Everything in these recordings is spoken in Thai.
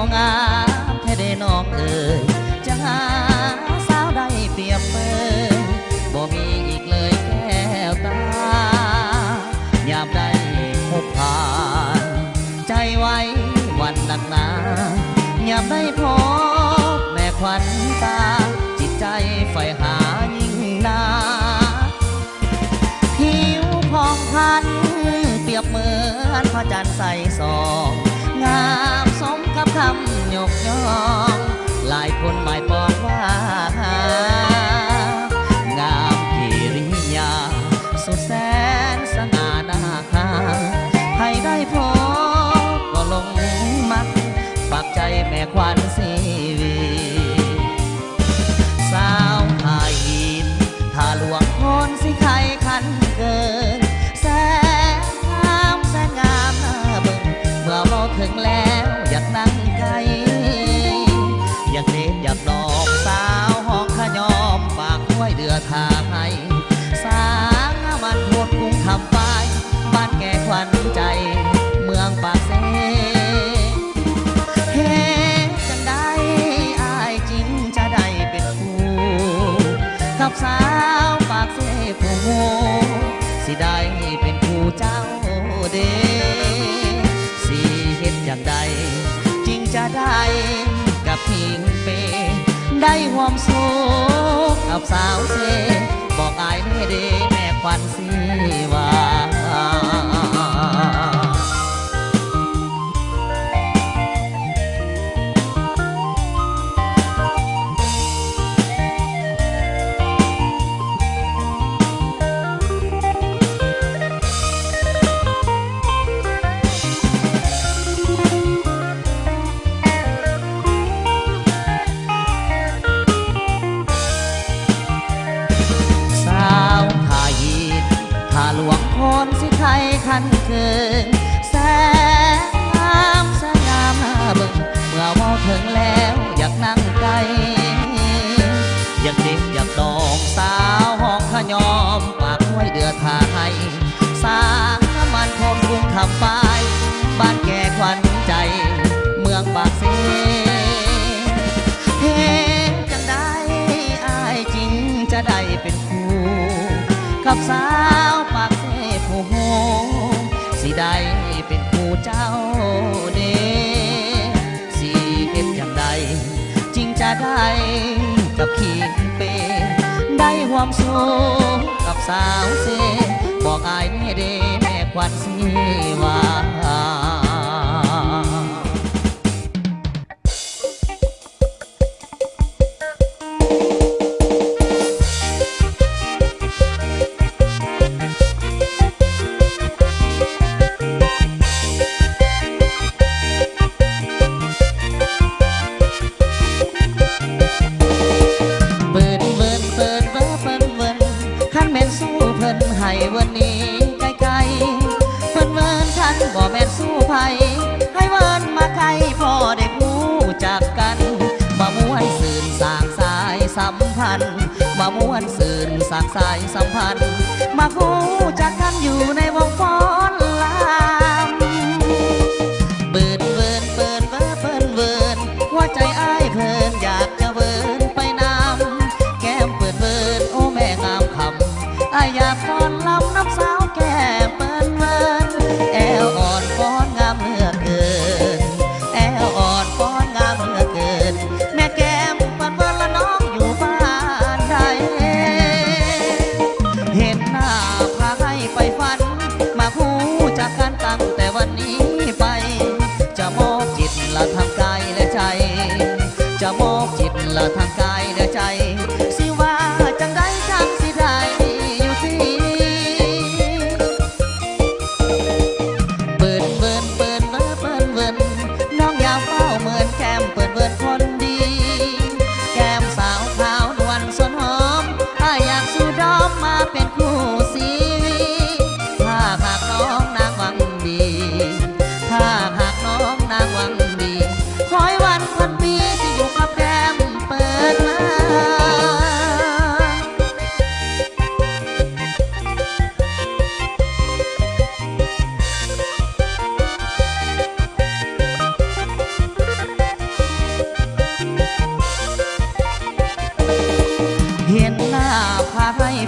างามแท้เด้น้องเอ๋ยจะหาสาวใดเปรียบเปยบ่มีอีกเลยแก้วตายามใดพบผ่านใจไว้วันหนักหนายามได้พบแม่ขวัญตาจิตใจใฝ่หายิ่งนาผิวพองพันเปรียบเหมือนพระจันทร์ใสส่องงามสมกับคำยกย่องหลายคนหมายปองว่างามกิริยาสุดแสนสง่าน่าคาให้ได้พบก็ลงมักปักใจแม่ขวัญสีวีสาวไทยถ้าหลวงคนสิใครคันเกินแสนงามน่าเบิ่งเมื่อเมาถึงแล้วอยากนั่งไกลอยากเด็ดอยากดอกสาวห้องขยอมฝากไว้เดือทางให้สางมันโพดกุ้งคำปายบ้านแก่ขวัญใจเมืองปากเซเฮ้จังได้อายจริงจะได้เป็นคู่กับสาวปากเซผู้โหสิได้เป็นคู่เจ้าเดสิเฮ็ดอย่างใดจริงจะได้กับพิงเปได้ห่วมสุขกับสาวเซบอกอายเด้แม่ขวัญสีว่า คันเกินแสงงามสงามน่าเบิ่งเมื่อมองถึงแล้วอยากนั่งไกลอยากเด็ดอยากดองสาวห้องขยอมปากไว้เดือดทาให้สางน้ำมันพรมกรุงขับไปบ้านแก่ขวัญใจเมืองปากเซเฮ้จังได้อายจริงจะได้เป็นคู่กับสาวปากเซผู้โหสิได้เป็นผู้เจ้าเดสิเฮ็ดอย่างใดจริงจะได้กับขีดเปได้ความสุขกับสาวเซบอกอายแน่เดแม่ขวัญสีว่า ให้วันนี้ไกลๆเพิ่นเวินทันบ่แม่นสู้ไผให้เวินมาไกลพอได้รู้จักกันมาม้วนสื่นสร้างสายสัมพันธ์มาม้วนสื่นสร้างสายสัมพันธ์มาคู่จักกันอยู่ในวงฟ้อนลำเบิดเวินเปิดเวิเปิ้นเวินหัวใจอ้ายเพิ่นอยากจะเวินไปน้ำแก้มเปิดเวินโอ้แม่งามคำอ้ายอยากฟ้อนลำน้ำสาวแก้มเปิ้นเวินแอวอ่อนฟ้อนงามเหลือเกินแอวอ่อนฟ้อนงามเหลือเกินแม่แก้มเปิ้นเวินละน้องอยู่บ้านใดเห็นหน้าพาให้ไปฝันมาคู่จากกันตั้งแต่วันนี้ไปจะมอบจิตละทางกายและใจจะมอบจิตละทางกายและใจสิว่าจังได้จังสิได้อยู่ที่เปิดเวินเปิดเวินเปิดเวินน้องยาวเฝ้าเหมือนแก้มเปิดเวินคนดีแก้มสาวขาวนวลสนหอมถ้าอยากสู่ดอมมาเป็นคู่สีถ้าหากน้องนางหวังดีถ้าหากน้องนางหวังดีคอยวันพันปีจะอยู่กับแก้มเปิดมา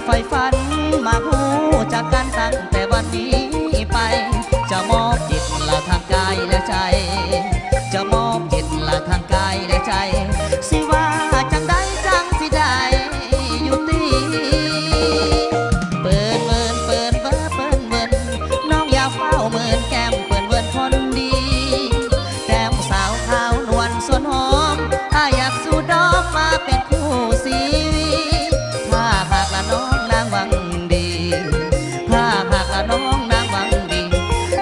ใฝ่ฝันมาคู่จากกันตั้งแต่วันนี้ไปจะมอบจิตละทางกายและใจจะมอบจิตละทางกายและใจสิว่าจังได้จังสิได้อยู่ตีเปิดเมินเปิดเบ้อเปิดเมินน้องอย่าเฝ้าเมินแก้มเปิดเมินคนดีแก้มสาวขาวนวลส่วนหอมถ้าอยากสู่ดอกมาเป็นคู่สีถ้าหากละน้องนางหวังดีถ้าหากละน้องนางหวังดี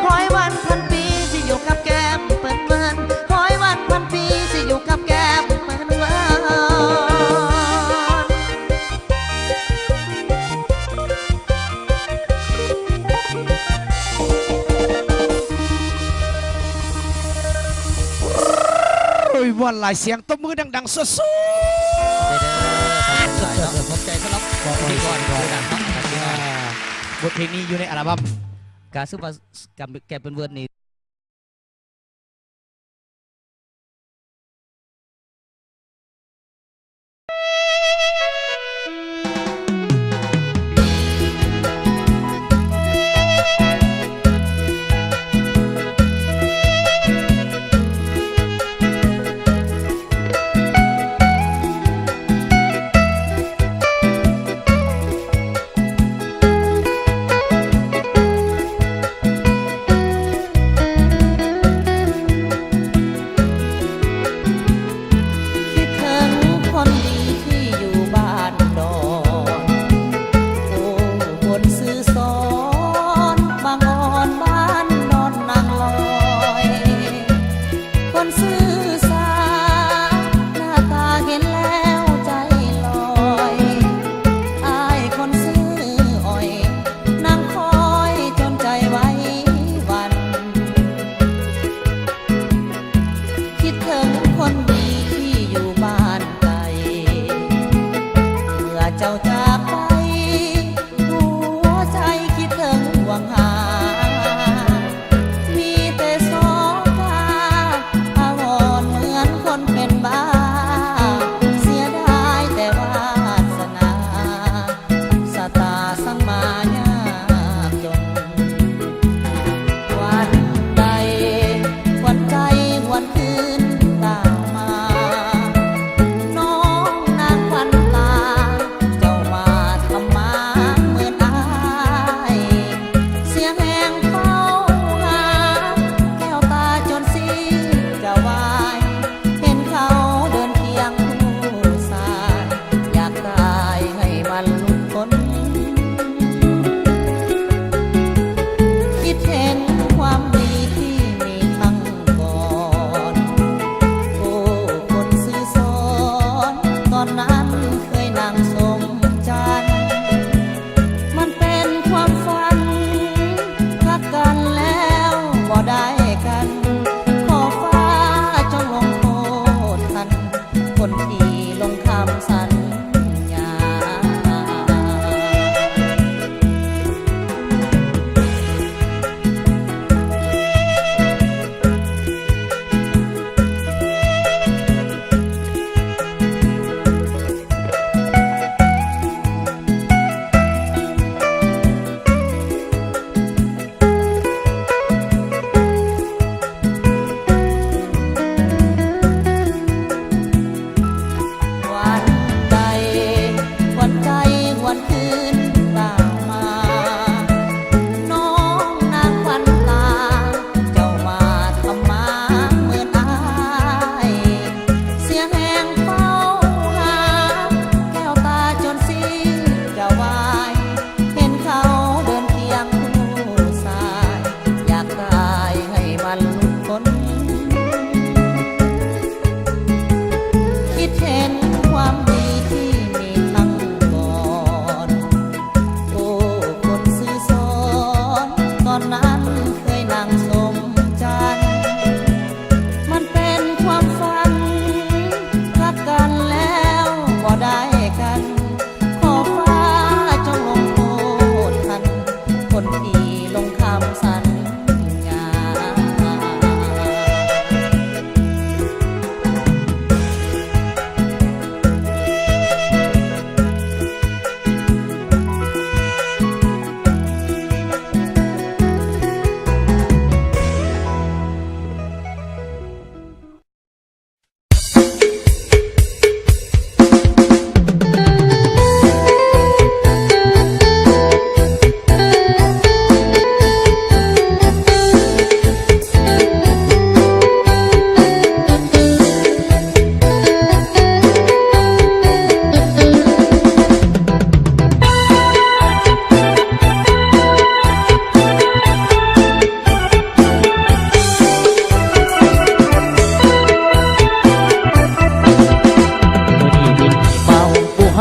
คอยวันพันปีสิอยู่กับแก้มเปิดเมินคอยวันพันปีสิอยู่กับแก้มเปิดเมินวันหลายเสียงตบมือดังๆสุดๆขอบใจสำหรับพิธีกรผู้ดังครับบทเพลงนี้อยู่ในอัลบั้มการสู้กับแกเป็นเวิร์ดนี้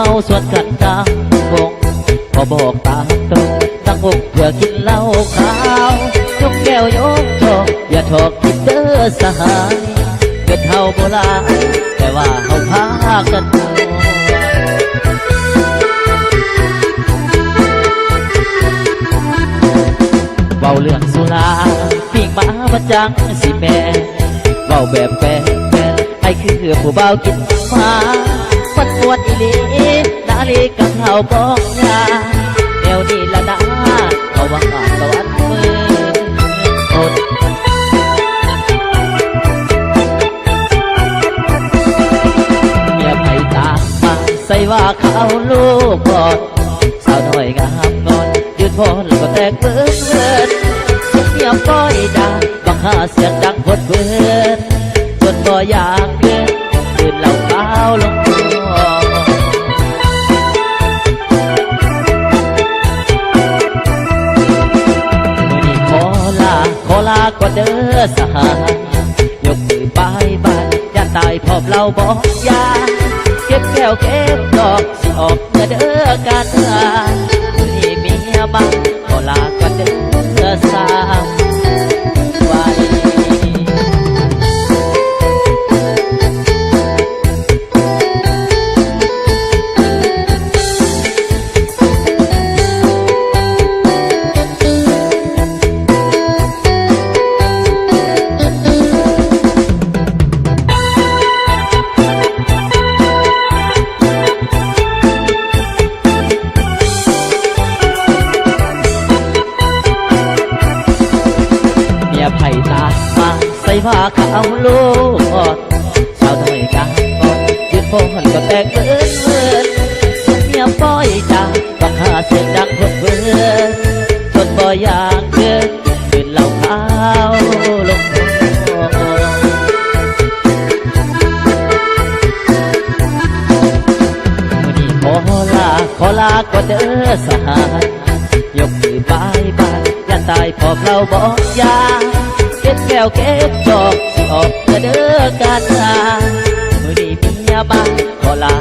าสวนกันกลางวงพอบอกตามตรงตั้งอกเพื่อกินเหล้าขาวยกแก้วยกโชกอย่าถอกคิดเด้อสหายเป็นเฮาโบราณแต่ว่าเฮาพากันโง่เบาเรื่องสุราปิ้งมาประจังสิแม่เบาแบบแฟนไอ้คือผู้เบากินมาฟัดปวดอีหลีนาลีกับเฮาบอกยาแนวนี้ละนะเขาว่าขาดตะวันมืออดเมียไผ่ตามมาใส่ว่าเขาลูกบอดสาวน้อยงามงอนยืนพอแล้วก็แตกเบิ้งเบิ้งเมียป้อยด่าบังหาเสียงดังพดเบิ้งจนบ่อยากเกินตื่นเหล่าขาวลงคอขอลาก่อนเด้อสหายยกมือบายบายอย่าตายพร้อมเราบอกยาเก็บแก้วเก็บดอกสิออกเมื่อเด้อการงานนี่เมียบ้างขอลาก่อนเด้อสาวไว้ไผ่ตามาใส่ผ้าขาวลูกอ่อนสาวน้อยกลางก่อนยืนโฟนก็แตกเบิ้นเบิ้นเมียป้อยจ้าบังหาเสียงดังพดเบิ้นจนบ่อยากเกินเป็นเหล้าขาวลงมื้อนี้ขอลาก่อนเด้อสหายยกมือบายบายอย่าตายพร้อมเราบอกยาเก็บแก้วเก็บจอกสิออกเด้อการงานมื้อนี้เมียบ้านขอลา